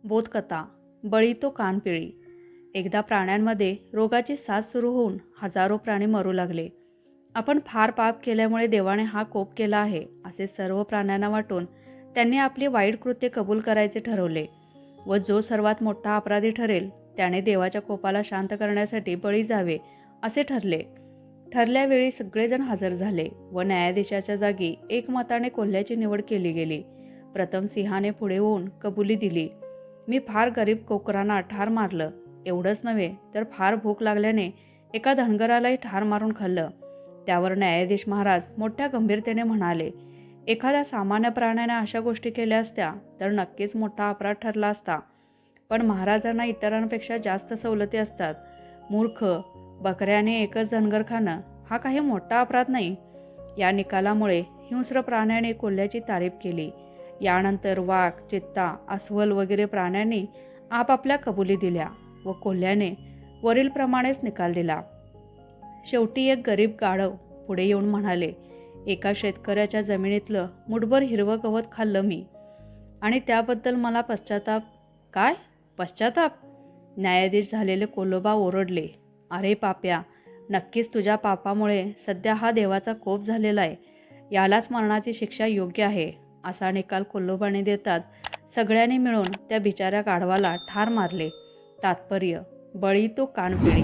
बोधकथा बळी तो कानपिळी. एकदा प्राण्यांमध्ये रोगाची साथ सुरू होऊन हजारो प्राणी मरू लागले. आपण फार पाप केल्यामुळे देवाने हा कोप केला आहे असे सर्व प्राण्यांना वाटून त्यांनी आपली वाईट कृत्य कबूल करायचे ठरवले व जो सर्वात मोठा अपराधी ठरेल त्याने देवाच्या कोपाला शांत करण्यासाठी बळी जावे असे ठरले. ठरल्यावेळी सगळेजण हजर झाले व न्यायाधीशाच्या जागी एकमताने कोल्ह्याची निवड केली गेली. प्रथम सिंहाने पुढे होऊन कबुली दिली, मी फार गरीब कोकरांना ठार मारलं. एवढंच नव्हे तर फार भूक लागल्याने एका धनगरालाही ठार मारून खाल्लं. त्यावर न्यायाधीश महाराज मोठ्या गंभीरतेने म्हणाले, एखाद्या सामान्य प्राण्याने अशा गोष्टी केल्या असत्या तर नक्कीच मोठा अपराध ठरला असता. पण महाराजांना इतरांपेक्षा जास्त सवलती असतात. मूर्ख बकऱ्याने एकच धनगर खाणं हा काही मोठा अपराध नाही. या निकालामुळे हिंस्र प्राण्याने कोल्ह्याची तारीफ केली. यानंतर वाघ, चित्ता, अस्वल वगैरे प्राण्यांनी आपापल्या कबुली दिल्या व कोल्ह्याने वरीलप्रमाणेच निकाल दिला. शेवटी एक गरीब गाढव पुढे येऊन म्हणाले, एका शेतकऱ्याच्या जमिनीतलं मुठभर हिरवं गवत खाल्लं मी आणि त्याबद्दल मला पश्चाताप. काय पश्चाताप? न्यायाधीश झालेले कोल्होबा ओरडले, अरे पाप्या, नक्कीच तुझ्या पापामुळे सध्या हा देवाचा कोप झालेला आहे. यालाच मरणाची शिक्षा योग्य आहे. असा निकाल कोल्होबाने देताच सगळ्यांनी मिळून त्या बिचाऱ्या गाढवाला ठार मारले. तात्पर्य, बळी तो कानपिळी.